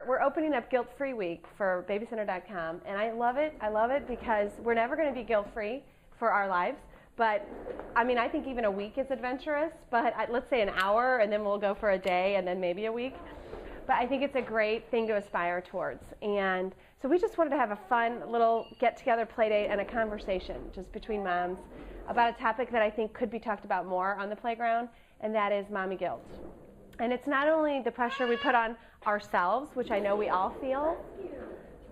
We're opening up Guilt-Free Week for BabyCenter.com, and I love it. I love it because we're never going to be guilt-free for our lives. But, I mean, I think even a week is adventurous, but let's say an hour, and then we'll go for a day, and then maybe a week. But I think it's a great thing to aspire towards. And so we just wanted to have a fun little get-together play date and a conversation just between moms about a topic that I think could be talked about more on the playground, and that is mommy guilt. And it's not only the pressure we put on ourselves, which I know we all feel,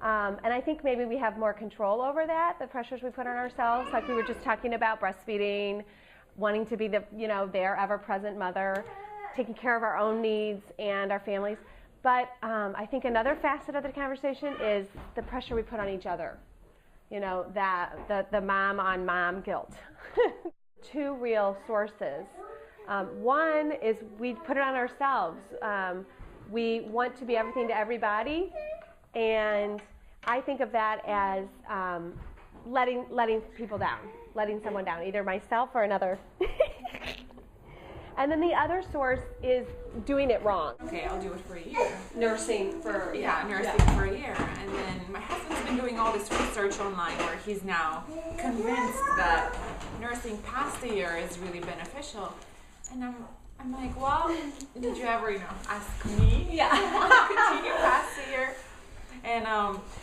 and I think maybe we have more control over that, the pressures we put on ourselves, like we were just talking about breastfeeding, wanting to be the, their ever-present mother, taking care of our own needs and our families. But I think another facet of the conversation is the pressure we put on each other, the mom on mom guilt. Two real sources. One is we put it on ourselves. We want to be everything to everybody, and I think of that as letting people down, letting someone down, either myself or another. And then the other source is doing it wrong. Okay, I'll do it for a year. Nursing for for a year. And then my husband's been doing all this research online where he's now convinced that nursing past a year is really beneficial. And I'm like, well, did you ever, ask me? Yeah. Continue past a year? And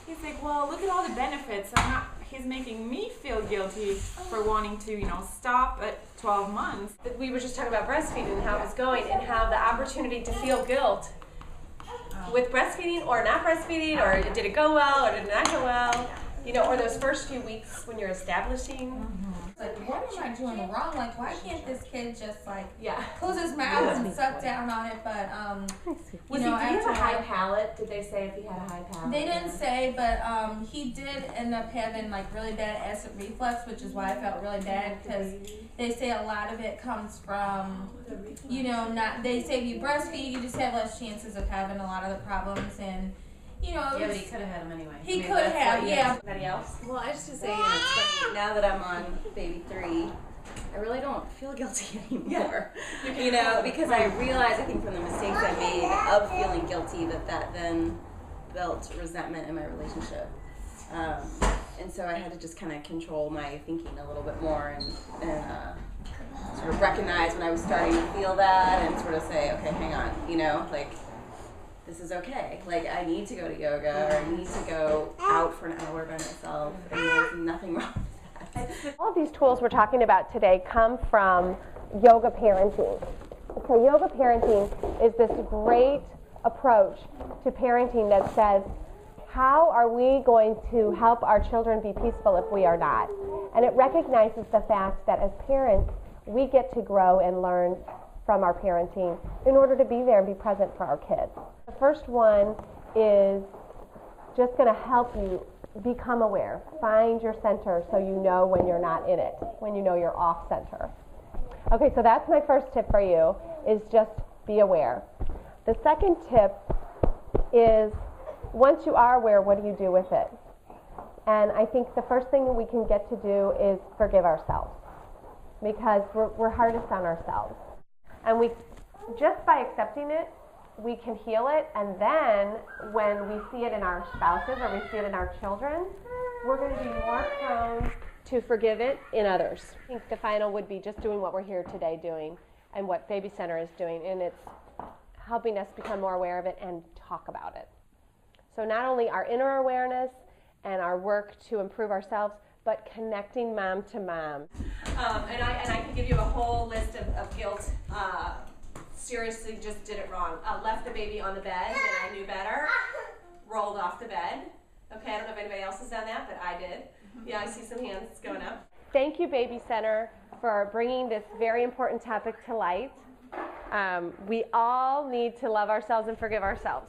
he's like, well, look at all the benefits. He's making me feel guilty for wanting to, stop at 12 months. We were just talking about breastfeeding and how it was going, and how the opportunity to feel guilt with breastfeeding or not breastfeeding, or did it go well or did it not go well, or those first few weeks when you're establishing. Mm-hmm. Like, what am I doing wrong? Like, why can't this kid just yeah, close his mouth and suck down on it? But did he have a high palate? Did they say if he had a high palate? They didn't say, but he did end up having really bad acid reflux, which is why I felt really bad, because they say a lot of it comes from they say if you breastfeed, you just have less chances of having a lot of the problems. And but he could have had them anyway. He could have, yeah. Anybody else? Well, I just to say, it's funny, now that I'm on baby 3, I really don't feel guilty anymore. Because I realize, I think from the mistakes I made of feeling guilty, that then built resentment in my relationship. And so I had to just kind of control my thinking a little bit more and sort of recognize when I was starting to feel that and sort of say, okay, hang on, this is okay. I need to go to yoga, or I need to go out for an hour by myself, and there's nothing wrong with that. All of these tools we're talking about today come from yoga parenting. So yoga parenting is this great approach to parenting that says, how are we going to help our children be peaceful if we are not? And it recognizes the fact that as parents, we get to grow and learn from our parenting in order to be there and be present for our kids. The first one is just going to help you become aware. Find your center so you know when you're not in it, when you know you're off center. Okay, so that's my first tip for you, is just be aware. The second tip is, once you are aware, what do you do with it? And I think the first thing we can get to do is forgive ourselves, because we're hardest on ourselves. And we, just by accepting it, we can heal it, and then when we see it in our spouses or we see it in our children, we're going to be more prone to forgive it in others. I think the final would be just doing what we're here today doing and what Baby Center is doing, and it's helping us become more aware of it and talk about it. So not only our inner awareness and our work to improve ourselves, but connecting mom to mom. And I can give you a whole list of guilt. Seriously, just did it wrong. Left the baby on the bed when I knew better. Rolled off the bed. Okay, I don't know if anybody else has done that, but I did. Yeah, I see some hands going up. Thank you, Baby Center, for bringing this very important topic to light. We all need to love ourselves and forgive ourselves.